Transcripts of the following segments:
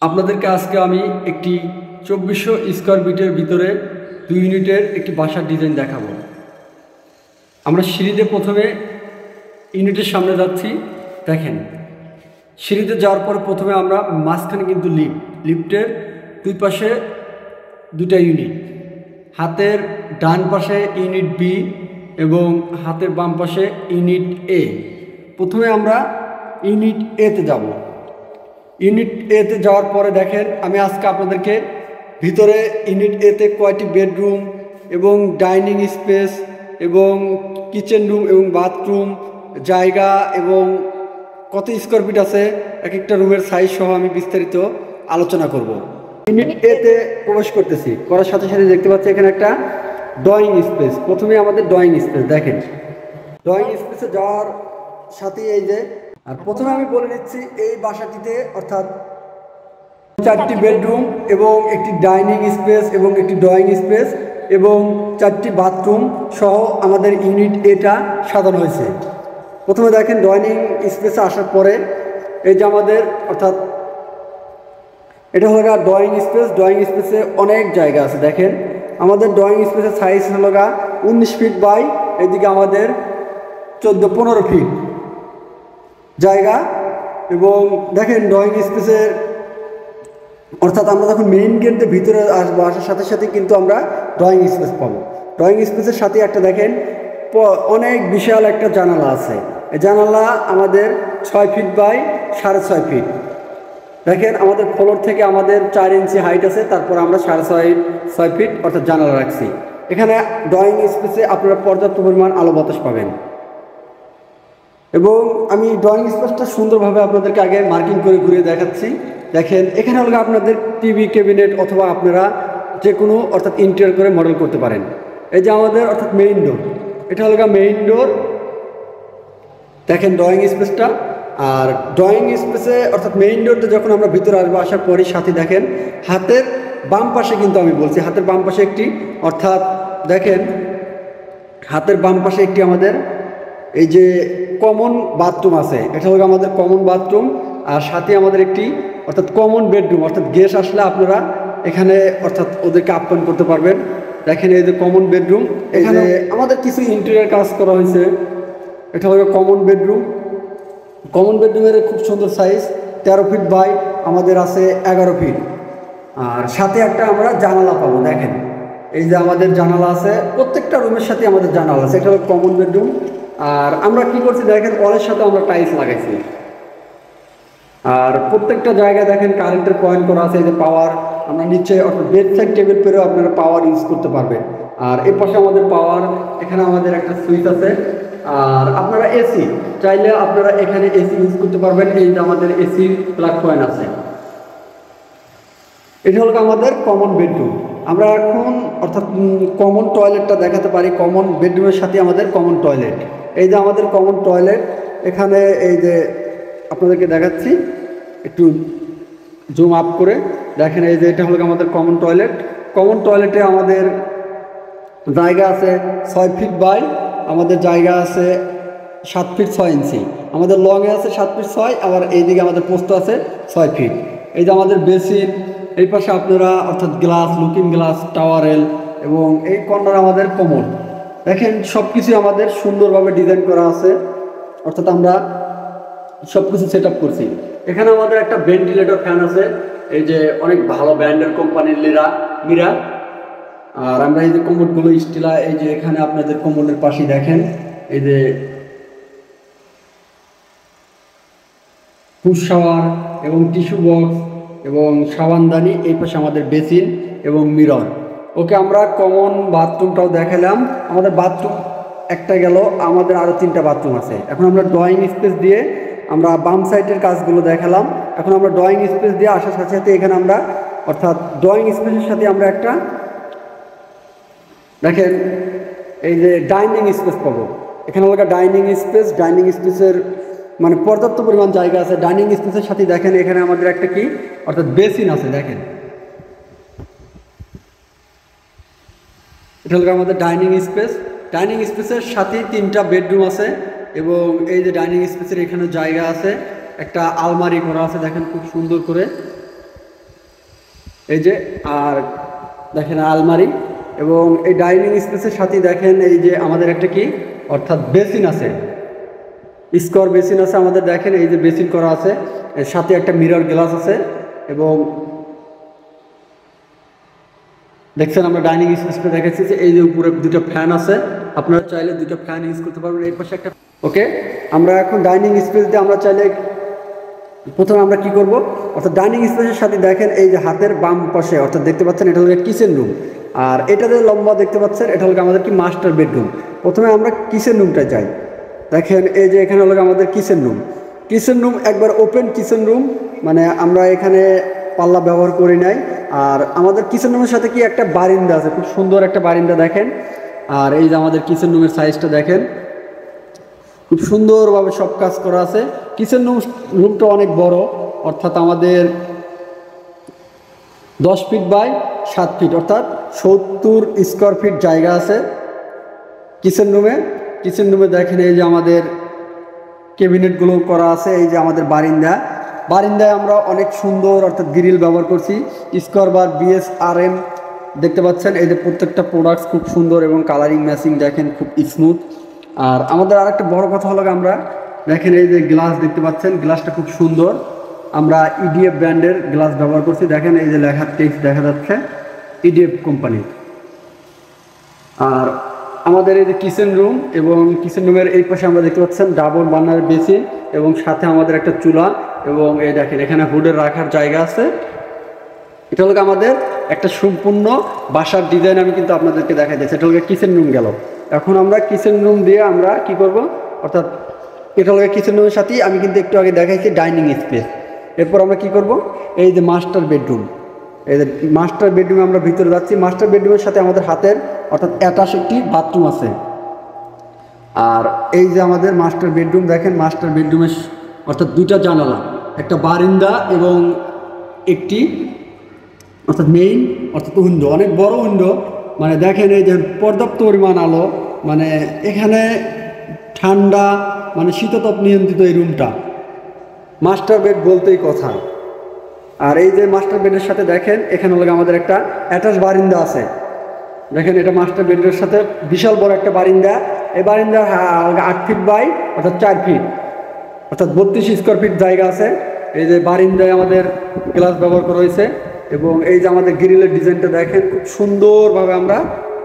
আপনাদেরকে আজকে আমি একটি 2400 স্কয়ার ফিটের ভিতরে 2 ইউনিটের একটি বাসার ডিজাইন দেখাবো। আমরা সিঁড়িতে প্রথমে ইউনিটের সামনে যাচ্ছি। দেখেন, সিঁড়িতে যাওয়ার পর প্রথমে আমরা মাঝখানে কিন্তু লিফটের দুই পাশে দুটা ইউনিট, হাতের ডান পাশে ইউনিট বি এবং হাতের বাম পাশে ইউনিট এ। প্রথমে আমরা ইউনিট এতে যাব। ইউনিট এতে যাওয়ার পরে দেখেন, আমি আজকে আপনাদেরকে ভিতরে ইউনিট এতে কয়টি বেডরুম এবং ডাইনিং স্পেস এবং কিচেন রুম এবং বাথরুম জায়গা এবং কত স্কোয়ার ফিট আছে, এক একটা রুমের সাইজ সহ আমি বিস্তারিত আলোচনা করব। ইউনিট এতে প্রবেশ করতেছি, করার সাথে সাথে দেখতে পাচ্ছি এখানে একটা ড্রয়িং স্পেস। প্রথমে আমাদের ড্রয়িং স্পেস দেখেন, ড্রয়িং স্পেসে যাওয়ার সাথে এই যে, আর প্রথমে আমি বলে নিচ্ছি এই বাসাটিতে অর্থাৎ 4টি বেডরুম এবং একটি ডাইনিং স্পেস এবং একটি ড্রয়িং স্পেস এবং 4টি বাথরুম সহ আমাদের ইউনিট এটা সাজানো হয়েছে। প্রথমে দেখেন ড্রয়িং স্পেসে আসার পরে এই যে আমাদের অর্থাৎ এটা হলো ড্রয়িং স্পেস। ড্রয়িং স্পেসে অনেক জায়গা আছে। দেখেন আমাদের ড্রয়িং স্পেসের সাইজ হলো 19 ফিট বাই এদিকে আমাদের 14-15 ফিট জায়গা। এবং দেখেন ড্রয়িং স্পেসের অর্থাৎ আমরা যখন মেইন গেটের ভিতরে আসবো, আসার সাথে সাথে কিন্তু আমরা ড্রয়িং স্পেস পাবো। ড্রয়িং স্পেসের সাথে একটা দেখেন অনেক বিশাল একটা জানালা আছে। এই জানালা আমাদের 6 ফিট বাই 6.5 ফিট। দেখেন আমাদের ফ্লোর থেকে আমাদের 4 ইঞ্চি হাইট আছে, তারপর আমরা 6.5 ফিট অর্থাৎ জানালা রাখছি। এখানে ড্রয়িং স্পেসে আপনারা পর্যাপ্ত পরিমাণ আলো বাতাস পাবেন। এবং আমি ড্রয়িং স্পেসটা সুন্দরভাবে আপনাদেরকে আগে মার্কিং করে ঘুরিয়ে দেখাচ্ছি। দেখেন এখানে হলো আপনাদের টিভি ক্যাবিনেট অথবা আপনারা যে কোনো অর্থাৎ ইন্টেরিয়র করে মডেল করতে পারেন। এই যে আমাদের অর্থাৎ মেইন ডোর, এটা হলো মেইন ডোর। দেখেন ড্রয়িং স্পেসটা, আর ড্রয়িং স্পেসে অর্থাৎ মেইন ডোরতে যখন আমরা ভিতরে আসবো, আসার পরই সাথে দেখেন হাতের বাম পাশে, কিন্তু আমি বলছি হাতের বাম পাশে একটি অর্থাৎ দেখেন হাতের বাম পাশে একটি আমাদের এই যে কমন বাথরুম আছে। এটা হলো আমাদের কমন বাথরুম, আর সাথে আমাদের একটি অর্থাৎ কমন বেডরুম। অর্থাৎ গেস্ট আসলে আপনারা এখানে অর্থাৎ ওদেরকে আপ্যায়ন করতে পারবেন। দেখেন এই যে কমন বেডরুম, এখানে আমাদের কিছু ইন্টেরিয়র কাজ করা হয়েছে। এটা হলো কমন বেডরুম। কমন বেডরুমের খুব সুন্দর সাইজ, 13 ফিট বাই আমাদের আছে 11 ফিট। আর সাথে একটা আমরা জানালা পাবো। দেখেন এই যে আমাদের জানালা আছে, প্রত্যেকটা রুমের সাথে আমাদের জানালা আছে। এটা হলো কমন বেডরুম। আর আমরা কি করছি দেখেন, ওয়ালের সাথে আমরা টাইলস লাগাইছি। আর প্রত্যেকটা জায়গায় দেখেন কারেন্টের পয়েন্ট করা আছে। এই যে পাওয়ার আমরা নিচে অর্থাৎ বেড সাইড টেবিল পেরেও আপনারা পাওয়ার ইউজ করতে পারবেন। আর এর পাশে আমাদের পাওয়ার, এখানে আমাদের একটা সুইচ আছে। আর আপনারা এসি চাইলে আপনারা এখানে এসি ইউজ করতে পারবেন। এই যে আমাদের এসির প্লাগ পয়েন্ট আছে। এটা হলো আমাদের কমন বেডরুম। আমরা এখন অর্থাৎ কমন টয়লেটটা দেখাতে পারি। কমন বেডরুমের সাথে আমাদের কমন টয়লেট। এই যে আমাদের কমন টয়লেট, এখানে এই যে আপনাদেরকে দেখাচ্ছি একটু জুম আপ করে। দেখেন এই যে এটা হলো আমাদের কমন টয়লেট। কমন টয়লেটে আমাদের জায়গা আছে 6 ফিট বাই আমাদের জায়গা আছে 7 ফিট 6 ইঞ্চি। আমাদের লংয়ে আছে 7 ফিট 6, আবার এইদিকে আমাদের পোস্ত আছে 6 ফিট। এই যে আমাদের বেসিন, এই পাশে আপনারা অর্থাৎ গ্লাস, লুকিং গ্লাস, টাওয়ারেল এবং এই কর্নার আমাদের কমন। দেখেন সব কিছু আমাদের সুন্দরভাবে ডিজাইন করা আছে, অর্থাৎ আমরা সব কিছু সেট আপ করছি। এখানে আমাদের একটা ভেন্টিলেটর ফ্যান আছে, এই যে অনেক ভালো ব্র্যান্ডের কোম্পানির মিরা। আর আমরা এই যে কোমোডগুলো স্টিলা, এই যে এখানে আপনাদের কোমোডের পাশেই দেখেন এই যে ফুড শাওয়ার এবং টিস্যু বক্স এবং সাবানদানি। এই পাশে আমাদের বেসিন এবং মিরর। ওকে, আমরা কমন বাথরুমটাও দেখালাম। আমাদের বাথরুম একটা গেল, আমাদের আরও 3টা বাথরুম আছে। এখন আমরা ড্রয়িং স্পেস দিয়ে আমরা বাম সাইডের কাজগুলো দেখালাম। এখন আমরা ড্রয়িং স্পেস দিয়ে আসার সাথে সাথে এখানে আমরা অর্থাৎ ড্রয়িং স্পেসের সাথে আমরা একটা দেখেন এই যে ডাইনিং স্পেস পাবো। এখানে হলো ডাইনিং স্পেস। ডাইনিং স্পেসের মানে পর্যাপ্ত পরিমাণ জায়গা আছে। ডাইনিং স্পেসের সাথে দেখেন এখানে আমাদের একটা কি অর্থাৎ বেসিন আছে। দেখেন এটা হলো আমাদের ডাইনিং স্পেস। ডাইনিং স্পেসের সাথে 3টা বেডরুম আছে এবং এই যে ডাইনিং স্পেসের এখানে জায়গা আছে, একটা আলমারি করা আছে। দেখেন খুব সুন্দর করে এই যে, আর দেখেন আলমারি, এবং এই ডাইনিং স্পেসের সাথে দেখেন এই যে আমাদের একটা কি অর্থাৎ বেসিন আছে, স্কোয়ার বেসিন আছে আমাদের। দেখেন এই যে বেসিন করা আছে, এর সাথে একটা মিরর গ্লাস আছে, এবং দেখছেন আমরা ডাইনিং স্পেসটা দেখাচ্ছি যে এই যে উপরে দুটো ফ্যান আছে, আপনারা চাইলে দুটো ফ্যান ইউজ করতে পারবেন। এই পাশে একটা, ওকে। আমরা এখন ডাইনিং স্পেস দিয়ে আমরা চাইলে প্রথমে আমরা কি করব, অর্থাৎ ডাইনিং স্পেসের সাথে দেখেন এই যে হাতের বাম পাশে অর্থাৎ দেখতে পাচ্ছেন এটা হলো কিচেন রুম, আর এটা যে লম্বা দেখতে পাচ্ছেন এটা হলো আমাদের কি মাস্টার বেডরুম। প্রথমে আমরা কিচেন রুমটা যাই। দেখেন এই যে এখানে হলো আমাদের কিচেন রুম। কিচেন রুম একবার ওপেন কিচেন রুম, মানে আমরা এখানে পাল্লা ব্যবহার করি নাই। আর আমাদের কিচেন রুমের সাথে কি একটা বারিন্দা আছে, খুব সুন্দর একটা বারিন্দা দেখেন। আর এই যে আমাদের কিচেন রুমের সাইজটা দেখেন, খুব সুন্দরভাবে সব কাজ করা আছে। কিচেন রুমটা অনেক বড়, অর্থাৎ আমাদের 10 ফিট বাই 7 ফিট, অর্থাৎ 70 স্কোয়ার ফিট জায়গা আছে কিচেন রুমে। কিচেন রুমে দেখেন এই যে আমাদের ক্যাবিনেটগুলো করা আছে। এই যে আমাদের বারিন্দায় আমরা অনেক সুন্দর অর্থাৎ গ্রিল ব্যবহার করছি, স্কোয়ার বার BSRM দেখতে পাচ্ছেন। এই যে প্রত্যেকটা প্রোডাক্টস খুব সুন্দর এবং কালারিং ম্যাচিং দেখেন, খুব স্মুথ। আর আমাদের আরেকটা বড় কথা হলো আমরা দেখেন এই যে গ্লাস দেখতে পাচ্ছেন, গ্লাসটা খুব সুন্দর। আমরা EDF ব্র্যান্ডের গ্লাস ব্যবহার করছি। দেখেন এই যে লেখার টেক্সট দেখা যাচ্ছে EDF কোম্পানি। আর আমাদের এই যে কিচেন রুম, এবং কিচেন রুমের এই পাশে আমরা দেখতে পাচ্ছেন ডাবল বার্নার বেসিন, এবং সাথে আমাদের একটা চুলা, এবং এই দেখেন এখানে হুডের রাখার জায়গা আছে। এটা হলো আমাদের একটা সম্পূর্ণ বাসার ডিজাইন আমি কিন্তু আপনাদেরকে দেখাই দিচ্ছি। এটা হলো কিচেন রুম গেল। এখন আমরা কিচেন রুম দিয়ে আমরা কি করব, অর্থাৎ এটা হলো কিচেন রুমের সাথেই আমি কিন্তু একটু আগে দেখাইছি ডাইনিং স্পেস। এরপর আমরা কি করব, এই যে মাস্টার বেডরুম, এই যে মাস্টার বেডরুমে আমরা ভিতরে যাচ্ছি। মাস্টার বেডরুমের সাথে আমাদের হাতের অর্থাৎ অ্যাটাচ একটি বাথরুম আছে। আর এই যে আমাদের মাস্টার বেডরুম দেখেন, মাস্টার বেডরুমের অর্থাৎ দুইটা জানালা, একটা বারিন্দা এবং একটি অর্থাৎ মেইন অর্থাৎ উইন্ডো, অনেক বড় উইন্ডো। মানে দেখেন এই যে পর্যাপ্ত পরিমাণ আলো, মানে এখানে ঠান্ডা মানে শীততাপ নিয়ন্ত্রিত এই রুমটা, মাস্টার বেড বলতেই কথা। আর এই যে মাস্টার বেডের সাথে দেখেন এখানে হলো আমাদের একটা অ্যাটাচ বারিন্দা আছে। দেখেন এটা মাস্টার বেডের সাথে বিশাল বড় একটা বারিন্দা। এই বারিন্দা 8 ফিট বাই অর্থাৎ 4 ফিট, অর্থাৎ 32 স্কোয়ার ফিট জায়গা আছে। এই যে বারিন্দায় আমাদের গ্লাস ব্যবহার করা হয়েছে, এবং এই যে আমাদের গ্রিলের ডিজাইনটা দেখেন, খুব সুন্দরভাবে আমরা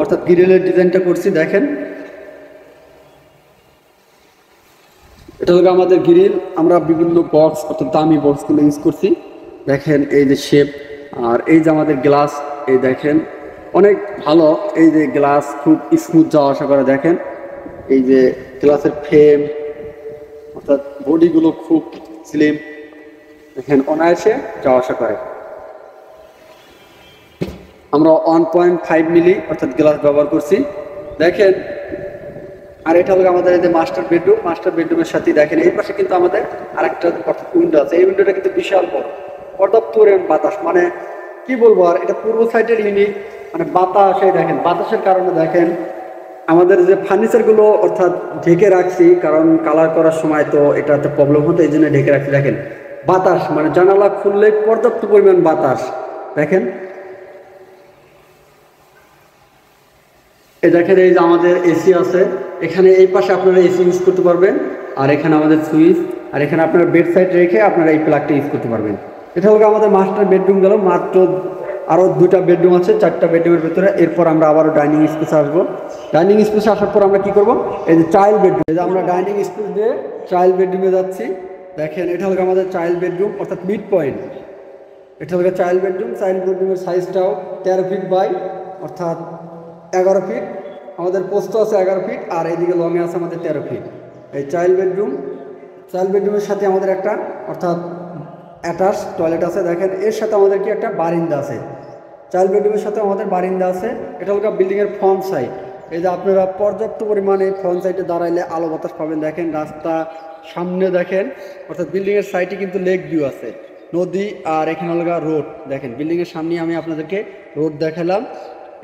অর্থাৎ গ্রিলের ডিজাইনটা করছি। দেখেন এটা হলো আমাদের গ্রিল, আমরা বিভিন্ন বক্স অর্থাৎ দামি বক্সগুলো ইউজ করছি। দেখেন এই যে শেপ, আর এই যে আমাদের গ্লাস, এই দেখেন অনেক ভালো। এই যে গ্লাস খুব স্মুথ যাওয়া আসা করে। দেখেন এই যে গ্লাসের ফ্রেম অর্থাৎ বডিগুলো খুব স্লিম, দেখেন অনায়াসে যাওয়া আসা করে। আমরা 1.5 মিলি অর্থাৎ গ্লাস ব্যবহার করছি। দেখেন আর এটা হলো আমাদের এই যে মাস্টার বেডরুম। মাস্টার বেডরুমের সাথে দেখেন এই পাশে কিন্তু আমাদের আরেকটা অর্থাৎ উইন্ডো আছে। এই উইন্ডোটা কিন্তু বিশাল বড়, পর্যাপ্ত বাতাস, মানে কি বলবো আর, এটা পূর্ব সাইডের ইউনিট, মানে বাতাসে দেখেন, বাতাসের কারণে দেখেন আমাদের যে ফার্নিচারগুলো অর্থাৎ ঢেকে রাখছি, কারণ কালার করার সময় তো এটাতে প্রবলেম হতো, এই জন্য ঢেকে রাখছি। দেখেন বাতাস, মানে জানালা খুললে পর্যাপ্ত পরিমাণ বাতাস। দেখেন এই দেখেন এই যে আমাদের এসি আছে, এখানে এই পাশে আপনারা এসি ইউজ করতে পারবেন। আর এখানে আমাদের সুইচ, আর এখানে আপনারা বেড সাইড রেখে আপনারা এই প্লাগটা ইউজ করতে পারবেন। এটা হলো আমাদের মাস্টার বেডরুম গেল। মাত্র আরও 2টা বেডরুম আছে, 4টা বেডরুমের ভিতরে। এরপর আমরা আবারও ডাইনিং স্পেসে আসবো। ডাইনিং স্পেসে আসার পর আমরা কি করব, এই যে চাইল্ড বেডরুম, এই যে আমরা ডাইনিং স্পেস দিয়ে চাইল্ড বেডরুমে যাচ্ছি। দেখেন এটা হলো আমাদের চাইল্ড বেডরুম অর্থাৎ মিড পয়েন্ট। এটা হলো চাইল্ড বেডরুম। চাইল্ড বেডরুমের সাইজটাও 13 ফিট বাই অর্থাৎ 11 ফিট। আমাদের পোস্ত আছে 11 ফিট, আর এইদিকে লংয়ে আছে আমাদের 13 ফিট। এই চাইল্ড বেডরুমের সাথে আমাদের একটা অর্থাৎ অ্যাটাচ টয়লেট আছে। দেখেন এর সাথে আমাদের কি একটা বারিন্দা আছে। চাইল্ড বেডরুমের সাথে আমাদের বারিন্দা আছে। এটা হলো বিল্ডিংয়ের ফ্রন্ট সাইড। এই যে আপনারা পর্যাপ্ত পরিমাণে ফ্রন্ট সাইডে দাঁড়াইলে আলো বাতাস পাবেন। দেখেন রাস্তা সামনে, দেখেন অর্থাৎ বিল্ডিংয়ের সাইডে কিন্তু লেক ভিউ আছে, নদী, আর এখানে হলো রোড। দেখেন বিল্ডিংয়ের সামনে আমি আপনাদেরকে রোড দেখালাম।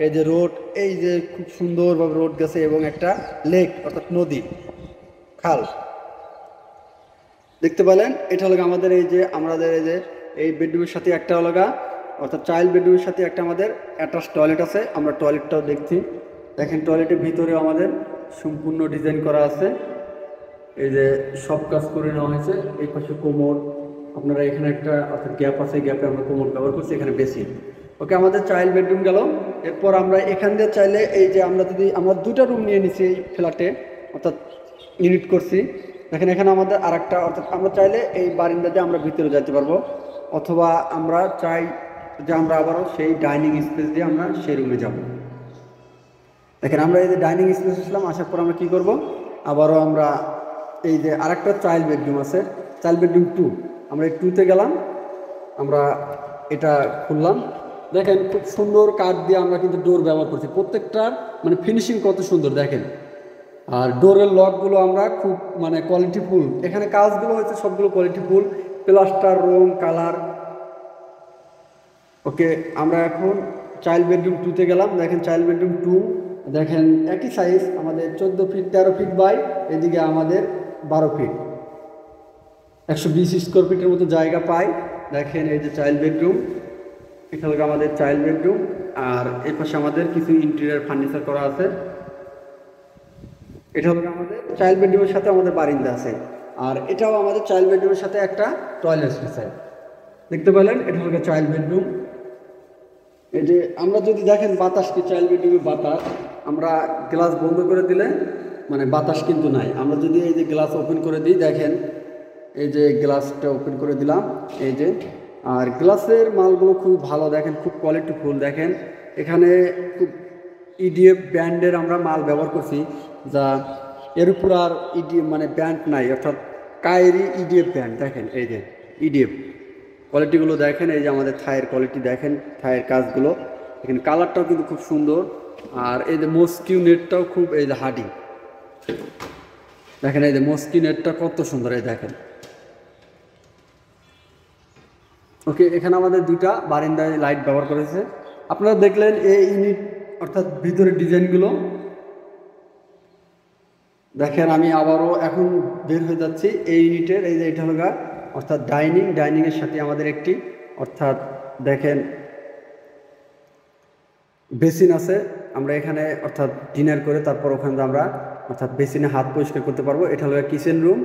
এই যে রোড, এই যে খুব সুন্দরভাবে রোড গেছে, এবং একটা লেক অর্থাৎ নদী, খাল দেখতে পেলেন। এটা হলো আমাদের এই যে আমাদের এই যে এই বেডরুমের সাথে একটা হলো অর্থাৎ চাইল্ড বেডরুমের সাথে একটা আমাদের অ্যাটাচ টয়লেট আছে। আমরা টয়লেটটাও দেখছি। দেখেন টয়লেটের ভিতরেও আমাদের সম্পূর্ণ ডিজাইন করা আছে। এই যে সব কাজ করে নেওয়া হয়েছে। এই পাশে কোমর, আপনারা এখানে একটা অর্থাৎ গ্যাপ আছে, গ্যাপে আমরা কোমর ব্যবহার করছি, এখানে বেসিন। ওকে, আমাদের চাইল্ড বেডরুম গেল। এরপর আমরা এখান দিয়ে চাইলে এই যে আমরা দুটা রুম নিয়ে নিছি এই ফ্ল্যাটে, অর্থাৎ ইউনিট করছি। দেখেন এখানে আমাদের আরেকটা, অর্থাৎ আমরা চাইলে এই বারিন্দা দিয়ে আমরা ভিতরে যেতে পারবো, অথবা আমরা চাই যে আমরা আবারও সেই ডাইনিং স্পেস দিয়ে আমরা সেই রুমে যাব। দেখেন আমরা এই যে ডাইনিং স্পেস আসলাম, আসার পর আমরা কী করব, আবারও আমরা এই যে আরেকটা চাইল্ড বেডরুম আছে, চাইল্ড বেডরুম 2, আমরা এই 2তে গেলাম। আমরা এটা খুললাম। দেখেন খুব সুন্দর কাঠ দিয়ে আমরা কিন্তু ডোর ব্যবহার করছি, প্রত্যেকটার মানে ফিনিশিং কত সুন্দর দেখেন। আর ডোরের লকগুলো আমরা খুব মানে কোয়ালিটিফুল, এখানে কাজগুলো হচ্ছে সবগুলো কোয়ালিটিফুল, প্লাস্টার, রং, কালার। ওকে, আমরা এখন চাইল্ড বেডরুম 2তে গেলাম। দেখেন চাইল্ড বেডরুম 2, দেখেন একই সাইজ, আমাদের 14 ফিট 13 ফিট বাই এদিকে আমাদের 12 ফিট, 120 স্কোয়ার ফিটের মতো জায়গা পাই। দেখেন এই যে চাইল্ড বেডরুম, এটা হলো আমাদের চাইল্ড বেডরুম। আর এই পাশে আমাদের কিছু ইন্টেরিয়র ফার্নিচার করা আছে। এটা হলো আমাদের চাইল্ড বেডরুমের সাথে আমাদের বারিন্দা আছে। আর এটাও আমাদের চাইল্ড বেডরুমের সাথে একটা টয়লেট আছে, দেখতে পেলেন। এটা হলো চাইল্ড বেডরুম। এই যে আমরা যদি দেখেন বাতাস কি, চাইল্ড বেডরুমে বাতাস, আমরা গ্লাস বন্ধ করে দিলে মানে বাতাস কিন্তু নাই। আমরা যদি এই যে গ্লাস ওপেন করে দিই, দেখেন এই যে গ্লাসটা ওপেন করে দিলাম, এই যে। আর গ্লাসের মালগুলো খুব ভালো, দেখেন খুব কোয়ালিটিফুল। দেখেন এখানে খুব ইডিএফ ব্র্যান্ডের আমরা মাল ব্যবহার করছি, যা এর উপর আর ইডিএফ মানে ব্র্যান্ড নাই, অর্থাৎ কায়েরি ইডিএফ ব্র্যান্ড। দেখেন এই যে ইডিএফ কোয়ালিটিগুলো দেখেন, এই যে আমাদের থায়ের কোয়ালিটি দেখেন, থায়ের কাজগুলো এখানে, কালারটাও কিন্তু খুব সুন্দর। আর এই যে মস্কিউ নেটটাও খুব এই যে হার্ডি, দেখেন এই যে মস্কিউ নেটটা কত সুন্দর, এই দেখেন। ওকে, এখানে আমাদের দুটা বারিন্দায় লাইট ব্যবহার করেছে। আপনারা দেখলেন এই ইউনিট অর্থাৎ ভিতরের ডিজাইনগুলো। দেখেন আমি আবারও এখন বের হয়ে যাচ্ছি এই ইউনিটের। এই যে এটা হলো অর্থাৎ ডাইনিংয়ের সাথে আমাদের একটি অর্থাৎ দেখেন বেসিন আছে। আমরা এখানে অর্থাৎ ডিনার করে তারপর ওখানে আমরা অর্থাৎ বেসিনে হাত পরিষ্কার করতে পারবো। এটা হলো কিচেন রুম।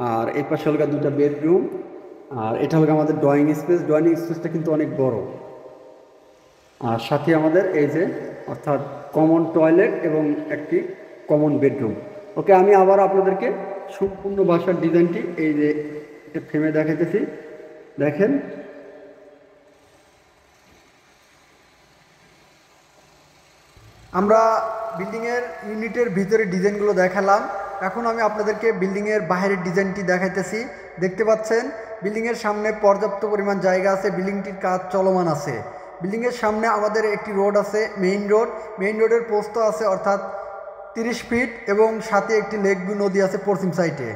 আর এই পাশে হলো দুটা বেডরুম। আর এটা হলো আমাদের ড্রয়িং স্পেস। ড্রয়িং স্পেসটা কিন্তু অনেক বড়। আর সাথে আমাদের এই যে অর্থাৎ কমন টয়লেট এবং একটি কমন বেডরুম। ওকে, আমি আবার আপনাদেরকে সম্পূর্ণ বাসার ডিজাইনটি এই যে ফ্রেমে দেখাইতেছি। দেখেন আমরা বিল্ডিংয়ের ইউনিটের ভিতরে ডিজাইনগুলো দেখালাম। এখন আমি আপনাদেরকে বিল্ডিংয়ের বাইরের ডিজাইনটি দেখাইতেছি। দেখতে পাচ্ছেন বিল্ডিংয়ের সামনে পর্যাপ্ত পরিমাণ জায়গা আছে, বিল্ডিংটির কাজ চলমান আছে। বিল্ডিংয়ের সামনে আমাদের একটি রোড আছে, মেইন রোড। মেইন রোডের প্রস্থ আছে অর্থাৎ 30 ফিট এবং সাথে একটি লেক ভিউ নদী আছে পশ্চিম সাইডে।